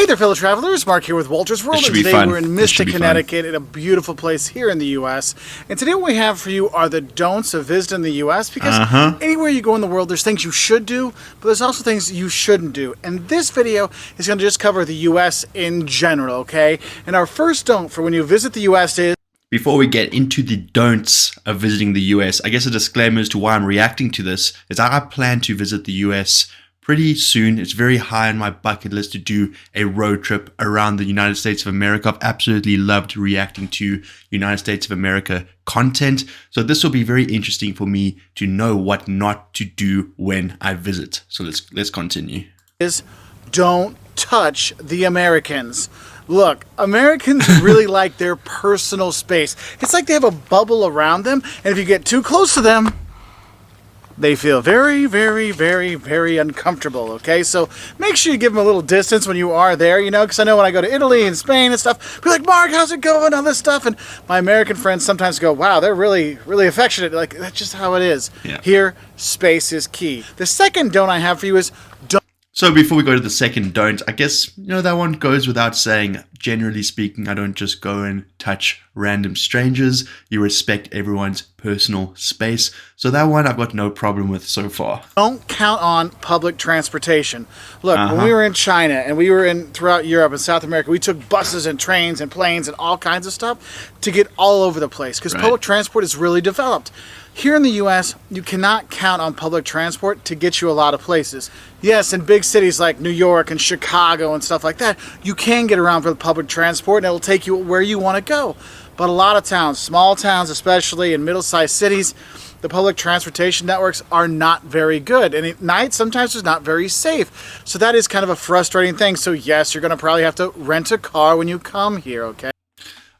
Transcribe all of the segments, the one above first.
Hey there, fellow travelers. Mark here with Walter's World, and today we're in Mystic, Connecticut, in a beautiful place here in the U.S. And today what we have for you are the don'ts of visiting the U.S. Because anywhere you go in the world, there's things you should do, but there's also things you shouldn't do. And this video is going to just cover the U.S. in general, okay? And our first don't for when you visit the U.S. is... Before we get into the don'ts of visiting the US, I guess a disclaimer as to why I'm reacting to this is I plan to visit the US pretty soon. It's very high on my bucket list to do a road trip around the United States of America. I've absolutely loved reacting to United States of America content. So this will be very interesting for me to know what not to do when I visit. So let's continue. Don't touch the Americans. Look, Americans really like their personal space. It's like they have a bubble around them, and if you get too close to them, they feel very, very, very, very uncomfortable, okay? So make sure you give them a little distance when you are there, you know, because I know when I go to Italy and Spain and stuff, we're like, Mark, how's it going, all this stuff, and my American friends sometimes go, wow, they're really, really affectionate. Like, that's just how it is. Yeah. Here, space is key. The second don't I have for you is don't. So before we go to the second don't, I guess, you know, that one goes without saying. Generally speaking, I don't just go and touch random strangers. You respect everyone's personal space. So that one I've got no problem with so far. Don't count on public transportation. Look, when we were in China and we were throughout Europe and South America, we took buses and trains and planes and all kinds of stuff to get all over the place because public transport is really developed. Here in the U.S., you cannot count on public transport to get you a lot of places. Yes, in big cities like New York and Chicago and stuff like that, you can get around for the public transport and it'll take you where you want to go. But a lot of towns, small towns especially, in middle-sized cities, the public transportation networks are not very good. And at night, sometimes it's not very safe. So that is kind of a frustrating thing. So yes, you're going to probably have to rent a car when you come here, okay?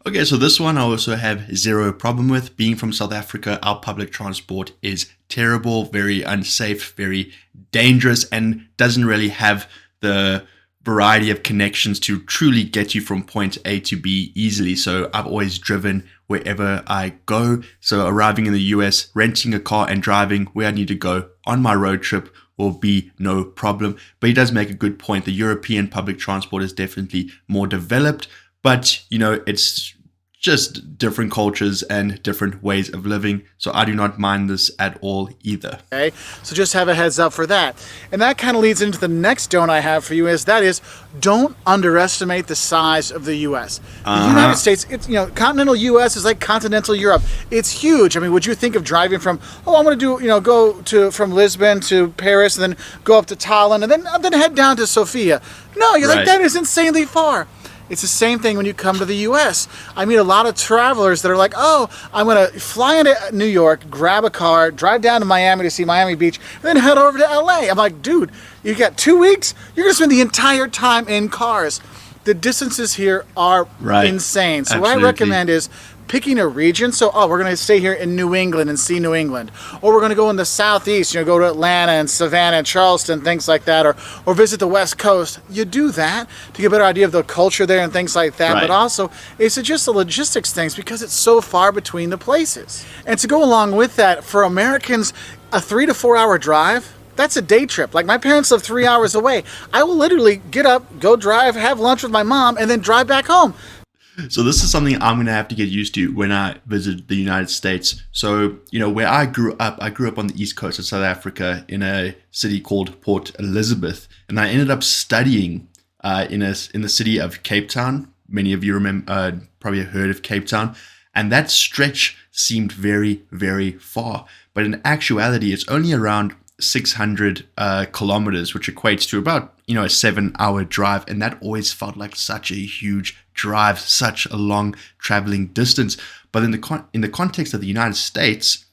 Okay, so this one I also have zero problem with. Being from South Africa, our public transport is terrible, very unsafe, very dangerous, and doesn't really have the variety of connections to truly get you from point A to B easily. So I've always driven wherever I go. So arriving in the US, renting a car and driving where I need to go on my road trip will be no problem. But he does make a good point. The European public transport is definitely more developed. But, you know, it's just different cultures and different ways of living. So I do not mind this at all either. Okay, so just have a heads up for that. And that kind of leads into the next don't I have for you is don't underestimate the size of the U.S. The United States, it's, you know, continental U.S. is like continental Europe. It's huge. I mean, would you think of driving from, oh, I'm going to do, you know, from Lisbon to Paris and then go up to Tallinn and then head down to Sofia? No, you're like, that is insanely far. It's the same thing when you come to the U.S. I meet a lot of travelers that are like, oh, I'm going to fly into New York, grab a car, drive down to Miami to see Miami Beach, and then head over to L.A. I'm like, dude, you got 2 weeks? You're going to spend the entire time in cars. The distances here are insane. So what I recommend is picking a region. So, we're going to stay here in New England and see New England. Or we're going to go in the southeast, you know, go to Atlanta and Savannah and Charleston, things like that. Or visit the West Coast. You do that to get a better idea of the culture there and things like that. But also, it's just the logistics things because it's so far between the places. And to go along with that, for Americans, a 3 to 4 hour drive, that's a day trip. Like my parents live 3 hours away. I will literally get up, go drive, have lunch with my mom, and then drive back home. So this is something I'm going to have to get used to when I visit the United States. So, you know, where I grew up on the east coast of South Africa in a city called Port Elizabeth. And I ended up studying in the city of Cape Town. Many of you probably heard of Cape Town. And that stretch seemed very, very far. But in actuality, it's only around 600 kilometers, which equates to about, you know, a 7-hour drive. And that always felt like such a huge drive, such a long traveling distance. But in the context of the United States,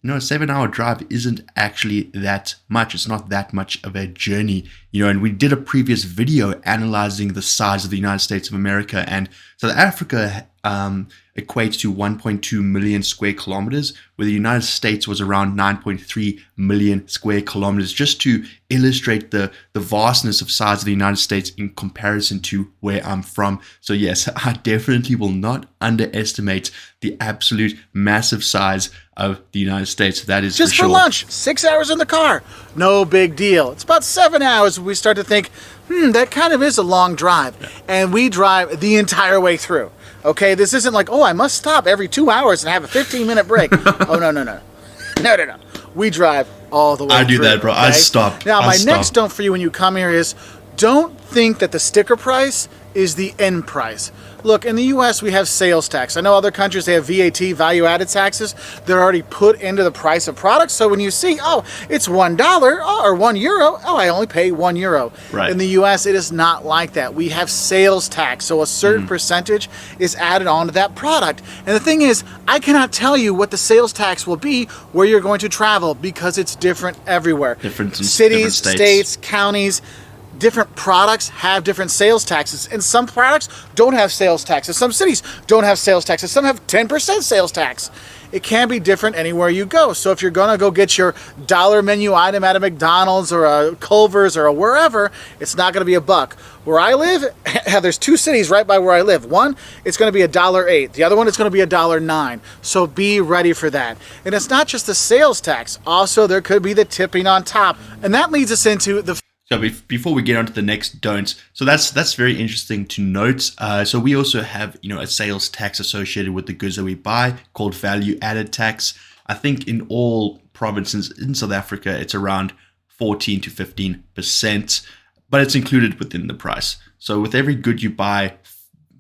you know, a 7-hour drive isn't actually that much. It's not that much of a journey, you know, and we did a previous video analyzing the size of the United States of America, and South Africa equates to 1.2 million square kilometers, where the United States was around 9.3 million square kilometers, just to illustrate the vastness of size of the United States in comparison to where I'm from. So yes, I definitely will not underestimate the absolute massive size of the United States. That is just for sure. lunch, 6 hours in the car, no big deal. It's about 7 hours when we start to think, that kind of is a long drive. Yeah. And we drive the entire way through. Okay, this isn't like, I must stop every 2 hours and have a 15-minute break. Oh, no. No. We drive all the way through. I do that, bro. Okay? I stop. Now, my next don't for you when you come here is don't think that the sticker price is the end price. Look, in the U.S., we have sales tax. I know other countries, they have VAT, value-added taxes. They're already put into the price of products. So when you see, it's $1 or €1, I only pay €1. Right. In the U.S., it is not like that. We have sales tax. So a certain percentage is added onto that product. And the thing is, I cannot tell you what the sales tax will be where you're going to travel because it's different everywhere. Different in cities, different states, counties. Different products have different sales taxes, and some products don't have sales taxes. Some cities don't have sales taxes. Some have 10% sales tax. It can be different anywhere you go. So if you're going to go get your dollar menu item at a McDonald's or a Culver's or a wherever, it's not going to be $1. Where I live, there's 2 cities right by where I live. One, it's going to be $1.08. The other one, it's going to be $1.09. So be ready for that. And it's not just the sales tax. Also, there could be the tipping on top. And that leads us into the So before we get on to the next don'ts, so that's very interesting to note. So we also have a sales tax associated with the goods that we buy called value added tax. I think in all provinces in South Africa it's around 14 to 15%, but it's included within the price. So with every good you buy,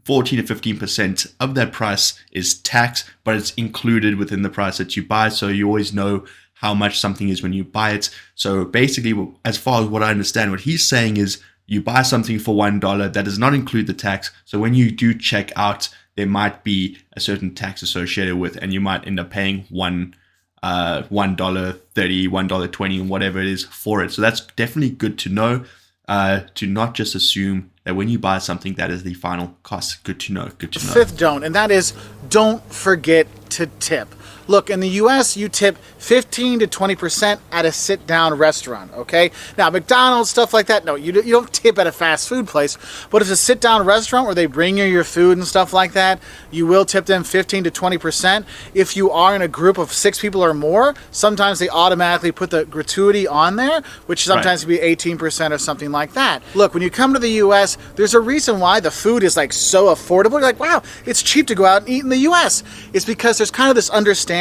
14 to 15% of that price is tax, but it's included within the price that you buy. So you always know how much something is when you buy it. So basically, as far as what I understand, what he's saying is you buy something for $1, that does not include the tax. So when you do check out, there might be a certain tax associated with, and you might end up paying $1.30, $1.20, whatever it is for it. So that's definitely good to know, to not just assume that when you buy something, that is the final cost. Good to know. Fifth don't, and that is don't forget to tip. Look, in the U.S., you tip 15 to 20% at a sit-down restaurant, okay? Now, McDonald's, stuff like that, no, you don't tip at a fast food place. But if it's a sit-down restaurant where they bring you your food and stuff like that, you will tip them 15 to 20%. If you are in a group of 6 people or more, sometimes they automatically put the gratuity on there, which sometimes can be 18% or something like that. Look, when you come to the U.S., there's a reason why the food is like so affordable. You're like, wow, it's cheap to go out and eat in the U.S. It's because there's kind of this understanding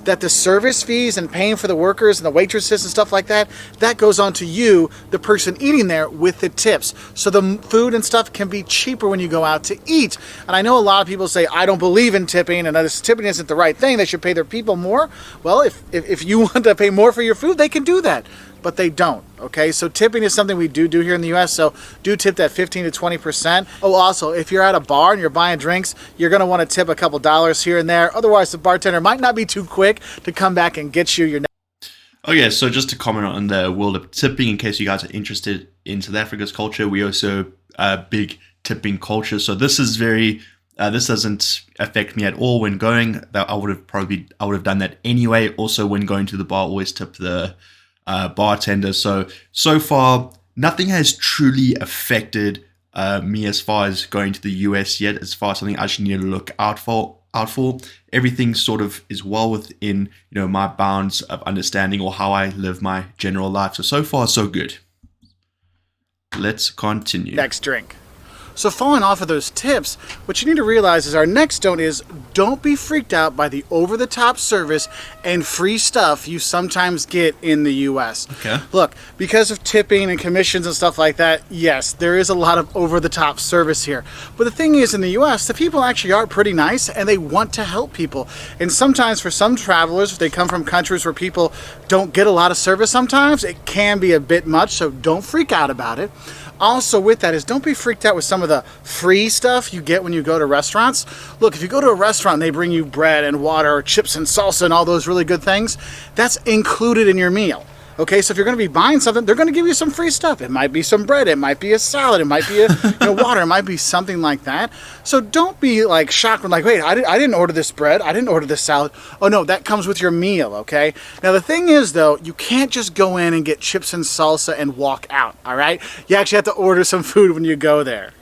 that the service fees and paying for the workers and the waitresses and stuff like that, that goes on to you, the person eating there, with the tips. So the food and stuff can be cheaper when you go out to eat. And I know a lot of people say, I don't believe in tipping and this tipping isn't the right thing. They should pay their people more. Well, if you want to pay more for your food, they can do that. But they don't, okay? So tipping is something we do here in the U.S., so do tip that 15 to 20%. Oh, also, if you're at a bar and you're buying drinks, you're going to want to tip a couple dollars here and there. Otherwise, the bartender might not be too quick to come back and get you your next. Okay, so just to comment on the world of tipping, in case you guys are interested in South Africa's culture, we also big tipping culture. So this is this doesn't affect me at all when going. I would have done that anyway. Also, when going to the bar, always tip the bartender. So far, nothing has truly affected me as far as going to the US yet, as far as something I should need to look out for. Everything sort of is well within my bounds of understanding or how I live my general life. So far so good. Let's continue. Next drink. So following off of those tips, what you need to realize is our next don't is don't be freaked out by the over-the-top service and free stuff you sometimes get in the U.S. Okay. Look, because of tipping and commissions and stuff like that, yes, there is a lot of over-the-top service here. But the thing is, in the U.S., the people actually are pretty nice and they want to help people. And sometimes for some travelers, if they come from countries where people don't get a lot of service sometimes, it can be a bit much, so don't freak out about it. Also with that is don't be freaked out with some of the free stuff you get when you go to restaurants. Look, if you go to a restaurant and they bring you bread and water or chips and salsa and all those really good things, that's included in your meal. Okay, so if you're going to be buying something, they're going to give you some free stuff. It might be some bread, it might be a salad, it might be a water, it might be something like that. So don't be like shocked when like, wait, I didn't order this bread, I didn't order this salad. Oh no, that comes with your meal. Okay. Now the thing is though, you can't just go in and get chips and salsa and walk out. All right, you actually have to order some food when you go there.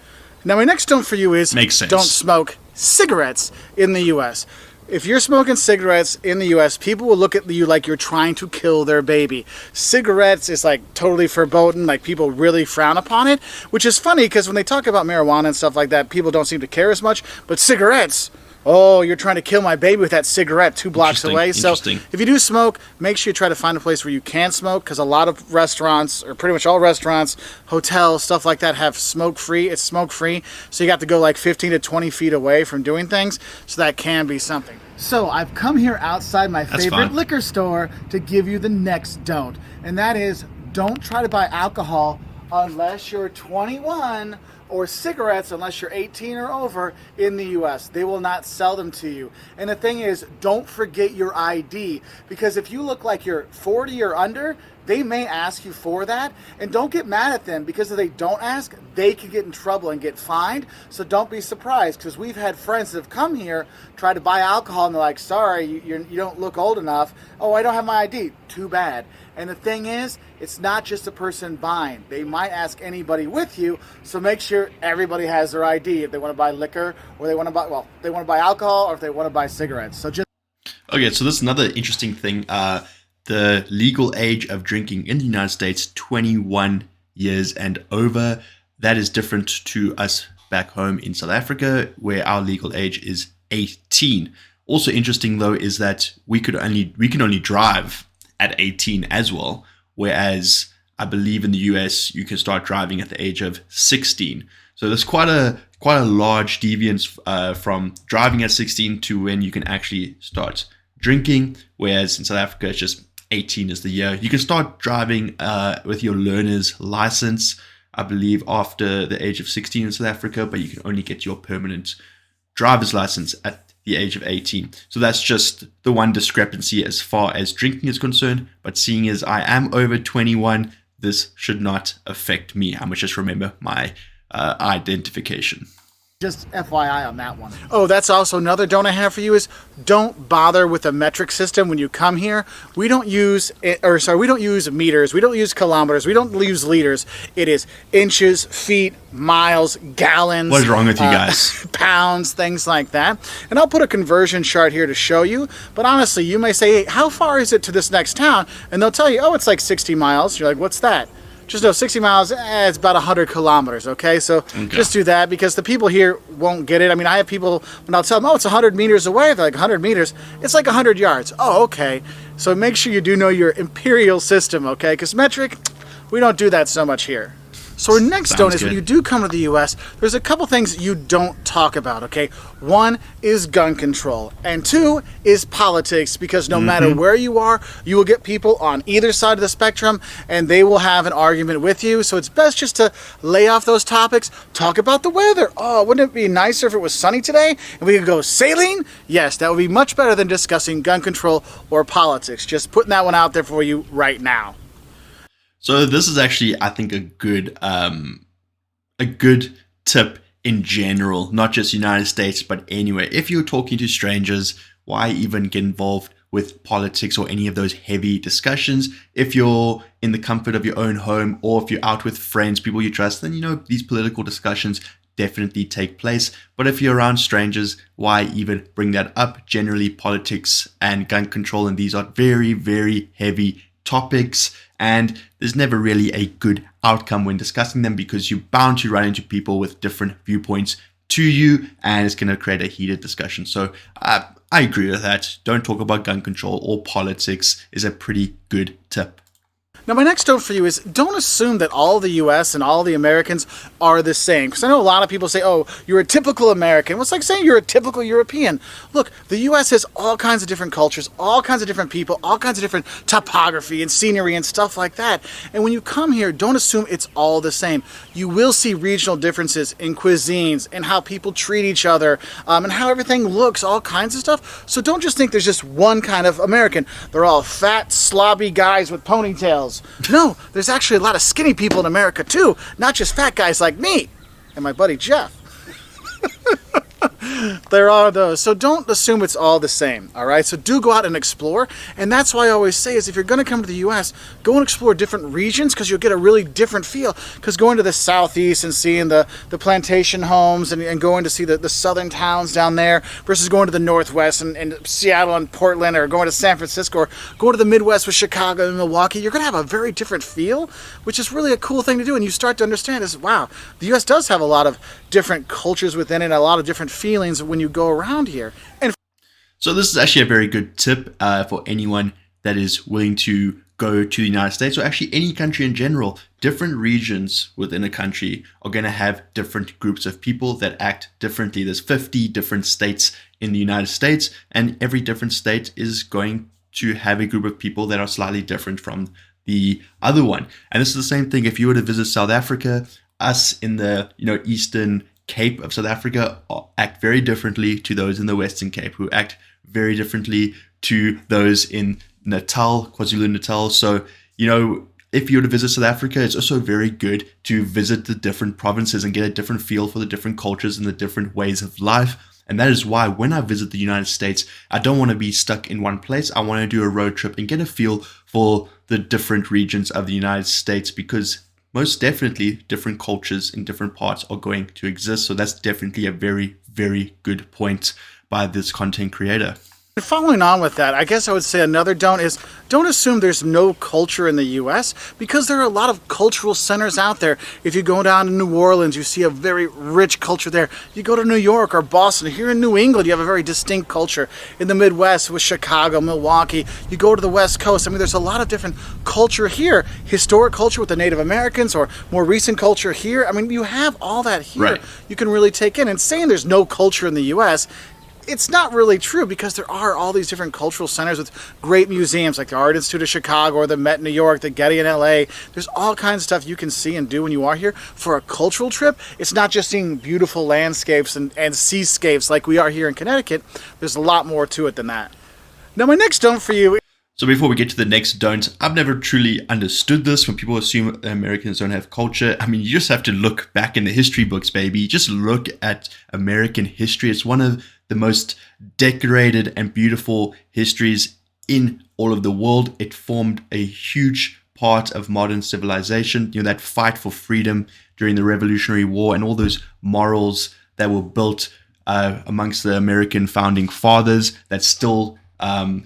Now my next don't for you is Makes sense. Don't smoke cigarettes in the U.S. If you're smoking cigarettes in the U.S., people will look at you like you're trying to kill their baby. Cigarettes is like totally verboten, like people really frown upon it, which is funny because when they talk about marijuana and stuff like that, people don't seem to care as much, but cigarettes, oh, you're trying to kill my baby with that cigarette 2 blocks away. So if you do smoke, make sure you try to find a place where you can smoke, because a lot of restaurants, or pretty much all restaurants, hotels, stuff like that, have smoke-free. It's smoke-free, so you got to go like 15 to 20 feet away from doing things, so that can be something. So I've come here outside my favorite liquor store to give you the next don't, and that is don't try to buy alcohol unless you're 21, or cigarettes unless you're 18 or over in the US. They will not sell them to you. And the thing is, don't forget your ID, because if you look like you're 40 or under, they may ask you for that. And don't get mad at them, because if they don't ask, they could get in trouble and get fined. So don't be surprised, because we've had friends that have come here, try to buy alcohol, and they're like, sorry, you don't look old enough. Oh, I don't have my ID. Too bad. And the thing is, it's not just the person buying. They might ask anybody with you, so make sure everybody has their ID if they want to buy liquor, or they want to buy, well, they want to buy alcohol, or if they want to buy cigarettes. So just... Okay, so this is another interesting thing. The legal age of drinking in the United States, 21 years and over. That is different to us back home in South Africa, where our legal age is 18. Also interesting though is that we can only drive at 18 as well, whereas I believe in the US you can start driving at the age of 16. So there's quite a large deviance from driving at 16 to when you can actually start drinking, whereas in South Africa it's just 18 is the year. You can start driving with your learner's license, I believe, after the age of 16 in South Africa, but you can only get your permanent driver's license at the age of 18. So that's just the one discrepancy as far as drinking is concerned. But seeing as I am over 21, this should not affect me. I must just remember my identification. Just FYI on that one. Oh, that's also another don't I have for you is don't bother with a metric system when you come here. We don't use meters, we don't use kilometers, we don't use liters. It is inches, feet, miles, gallons. What is wrong with you guys? Pounds, things like that. And I'll put a conversion chart here to show you. But honestly, you may say, hey, how far is it to this next town? And they'll tell you, oh, it's like 60 miles. You're like, what's that? Just know 60 miles, it's about 100 kilometers, okay? So just do that, because the people here won't get it. I mean, I have people, when I'll tell them, oh, it's 100 meters away, they're like, 100 meters? It's like 100 yards. Oh, okay. So make sure you do know your imperial system, okay? Because metric, we don't do that so much here. So our next don't is when you do come to the U.S., there's a couple things you don't talk about, okay? One is gun control, and two is politics, because no matter where you are, you will get people on either side of the spectrum, and they will have an argument with you. So it's best just to lay off those topics, talk about the weather. Oh, wouldn't it be nicer if it was sunny today and we could go sailing? Yes, that would be much better than discussing gun control or politics. Just putting that one out there for you right now. So this is actually, I think, a good tip in general, not just United States, but anywhere. If you're talking to strangers, why even get involved with politics or any of those heavy discussions? If you're in the comfort of your own home, or if you're out with friends, people you trust, then these political discussions definitely take place. But if you're around strangers, why even bring that up? Generally, politics and gun control, and these are very, very heavy topics, and there's never really a good outcome when discussing them, because you're bound to run into people with different viewpoints to you, and it's going to create a heated discussion. So I agree with that. Don't talk about gun control or politics is a pretty good tip. Now, my next note for you is don't assume that all the U.S. and all the Americans are the same. Because I know a lot of people say, oh, you're a typical American. Well, it's like saying you're a typical European. Look, the U.S. has all kinds of different cultures, all kinds of different people, all kinds of different topography and scenery and stuff like that. And when you come here, don't assume it's all the same. You will see regional differences in cuisines and how people treat each other and how everything looks, all kinds of stuff. So don't just think there's just one kind of American. They're all fat, slobby guys with ponytails. No, there's actually a lot of skinny people in America too, not just fat guys like me and my buddy Jeff. There are those. So don't assume it's all the same, all right? So do go out and explore. And that's why I always say is if you're going to come to the U.S., go and explore different regions because you'll get a really different feel. Because going to the southeast and seeing the plantation homes and going to see the southern towns down there versus going to the northwest and Seattle and Portland or going to San Francisco or going to the Midwest with Chicago and Milwaukee, you're going to have a very different feel, which is really a cool thing to do. And you start to understand is, wow, the U.S. does have a lot of different cultures within it, a lot of different feelings when you go around here. And So this is actually a very good tip for anyone that is willing to go to the United States or actually any country in general. Different regions within a country are going to have different groups of people that act differently. There's 50 different states in the United States, and every different state is going to have a group of people that are slightly different from the other one. And this is the same thing if you were to visit South Africa. Us in the Eastern Cape of South Africa act very differently to those in the Western Cape, who act very differently to those in Natal, KwaZulu-Natal. So, if you were to visit South Africa, it's also very good to visit the different provinces and get a different feel for the different cultures and the different ways of life. And that is why when I visit the United States, I don't want to be stuck in one place. I want to do a road trip and get a feel for the different regions of the United States, because most definitely different cultures in different parts are going to exist. So that's definitely a very, very good point by this content creator. following on with that, I guess I would say another don't assume there's no culture in the U.S. because there are a lot of cultural centers out there. If you go down to New Orleans, you see a very rich culture there. You go to New York or Boston. Here in New England, you have a very distinct culture. In the Midwest with Chicago, Milwaukee, you go to the West Coast. I mean, there's a lot of different culture here. Historic culture with the Native Americans or more recent culture here. I mean, you have all that here. Right. You can really take in. And saying there's no culture in the U.S., it's not really true because there are all these different cultural centers with great museums like the Art Institute of Chicago or the Met in New York, the Getty in LA. There's all kinds of stuff you can see and do when you are here. For a cultural trip, it's not just seeing beautiful landscapes and seascapes like we are here in Connecticut. There's a lot more to it than that. Now, my next don't for you. So before we get to the next don't, I've never truly understood this when people assume Americans don't have culture. I mean, you just have to look back in the history books, baby. Just look at American history. It's one of the most decorated and beautiful histories in all of the world. It formed a huge part of modern civilization. You know, that fight for freedom during the Revolutionary War and all those morals that were built amongst the American founding fathers that still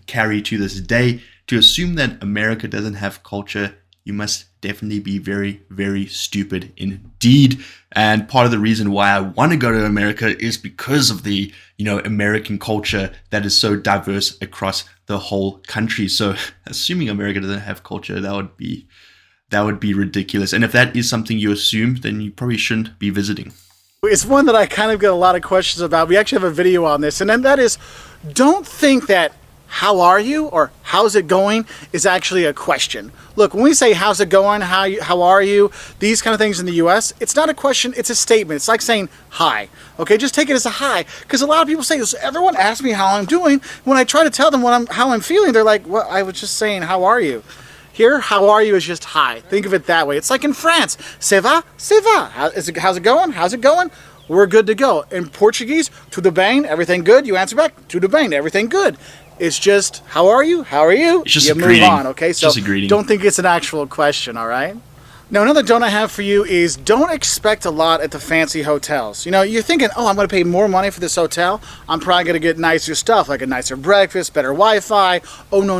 carry to this day. To assume that America doesn't have culture, you must definitely be very, very stupid indeed. And part of the reason why I want to go to America is because of the, American culture that is so diverse across the whole country. So assuming America doesn't have culture, that would be ridiculous. And if that is something you assume, then you probably shouldn't be visiting. It's one that I kind of get a lot of questions about. We actually have a video on this, and then that is, don't think that how are you or how's it going is actually a question. Look, when we say how's it going, how are you, these kind of things in the US, it's not a question, it's a statement. It's like saying hi. Okay, just take it as a hi. Because a lot of people say this, everyone asks me how I'm doing. When I try to tell them how I'm feeling, they're like, well, I was just saying how are you. Here, how are you is just hi. Think of it that way. It's like in France, ça va, ça va. How's it going? How's it going? We're good to go. In Portuguese, tudo bem, everything good. You answer back, tudo bem, everything good. It's just, how are you? How are you? It's just you a move greeting. on, okay? So Just a greeting. don't think it's an actual question, all right? Now, another don't I have for you is don't expect a lot at the fancy hotels. You're thinking, oh, I'm going to pay more money for this hotel. I'm probably going to get nicer stuff, like a nicer breakfast, better Wi-Fi. Oh, no.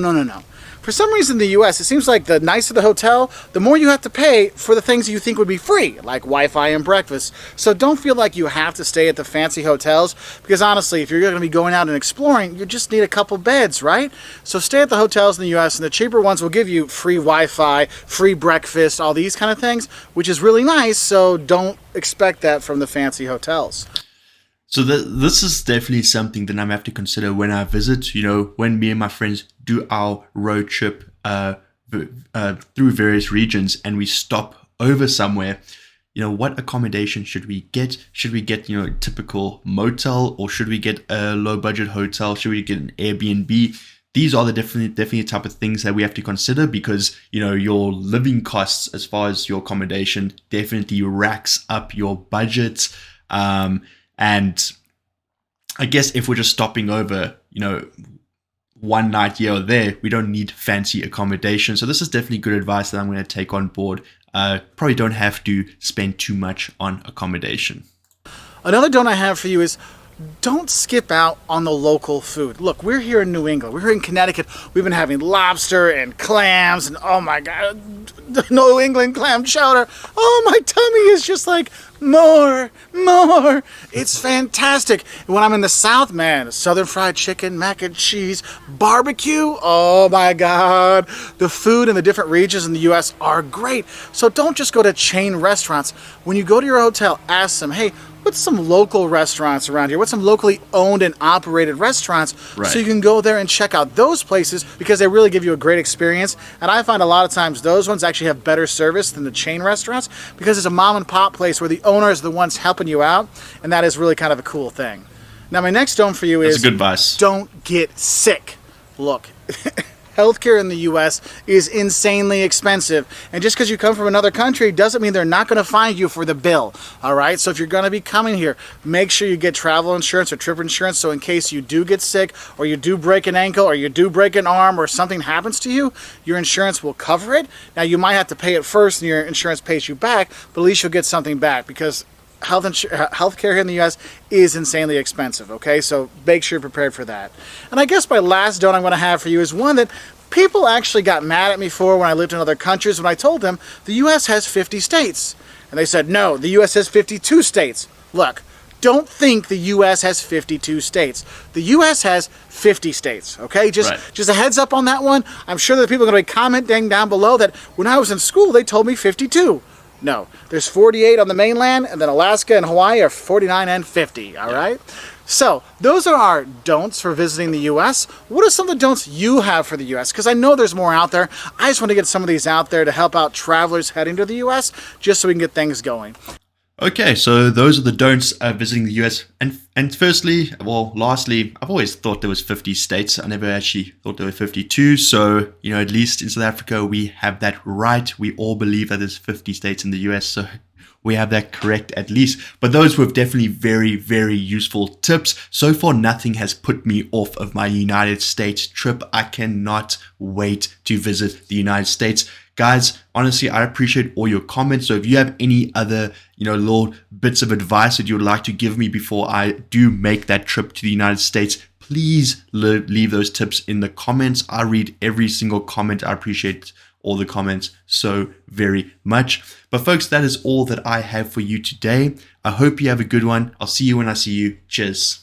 For some reason in the US, it seems like the nicer the hotel, the more you have to pay for the things you think would be free, like Wi-Fi and breakfast. So don't feel like you have to stay at the fancy hotels, because honestly, if you're going to be going out and exploring, you just need a couple beds, right? So stay at the hotels in the US, and the cheaper ones will give you free Wi-Fi, free breakfast, all these kind of things, which is really nice, so don't expect that from the fancy hotels. So this is definitely something that I'm going to have to consider when I visit, when me and my friends do our road trip through various regions and we stop over somewhere. What accommodation should we get? Should we get, a typical motel, or should we get a low budget hotel? Should we get an Airbnb? These are the definitely type of things that we have to consider, because, your living costs as far as your accommodation definitely racks up your budget. And I guess if we're just stopping over, one night here or there, we don't need fancy accommodation. So this is definitely good advice that I'm going to take on board. Probably don't have to spend too much on accommodation. Another don't I have for you is, don't skip out on the local food. Look, we're here in New England. We're here in Connecticut. We've been having lobster and clams and, oh my God, the New England clam chowder. Oh, my tummy is just like, more. It's fantastic. And when I'm in the South, man, Southern fried chicken, mac and cheese, barbecue. Oh my God. The food in the different regions in the U.S. are great. So don't just go to chain restaurants. When you go to your hotel, ask them, hey, what's some local restaurants around here? What's some locally owned and operated restaurants? Right. So you can go there and check out those places, because they really give you a great experience. And I find a lot of times those ones actually have better service than the chain restaurants, because it's a mom and pop place where the owner is the ones helping you out. And that is really kind of a cool thing. Now, my next don't for you is, That's a good advice. Don't get sick. Look, healthcare in the U.S. is insanely expensive. And just because you come from another country doesn't mean they're not going to find you for the bill. All right? So if you're going to be coming here, make sure you get travel insurance or trip insurance, so in case you do get sick, or you do break an ankle, or you do break an arm, or something happens to you, your insurance will cover it. Now, you might have to pay it first and your insurance pays you back, but at least you'll get something back, because healthcare here in the U.S. is insanely expensive, okay? So make sure you're prepared for that. And I guess my last don't I'm going to have for you is one that people actually got mad at me for when I lived in other countries, when I told them the U.S. has 50 states. And they said, no, the U.S. has 52 states. Look, don't think the U.S. has 52 states. The U.S. has 50 states, okay? Just a heads up on that one. I'm sure that people are going to be commenting down below that when I was in school, they told me 52. No, there's 48 on the mainland, and then Alaska and Hawaii are 49 and 50, all right? So those are our don'ts for visiting the U.S. What are some of the don'ts you have for the U.S.? Because I know there's more out there. I just want to get some of these out there to help out travelers heading to the U.S., just so we can get things going. Okay, so those are the don'ts visiting the US. And lastly, I've always thought there was 50 states. I never actually thought there were 52. So, at least in South Africa, we have that right. We all believe that there's 50 states in the US. So we have that correct at least. But those were definitely very, very useful tips. So far, nothing has put me off of my United States trip. I cannot wait to visit the United States. Guys, honestly, I appreciate all your comments. So if you have any other, little bits of advice that you would like to give me before I do make that trip to the United States, please leave those tips in the comments. I read every single comment. I appreciate all the comments so very much. But folks, that is all that I have for you today. I hope you have a good one. I'll see you when I see you. Cheers.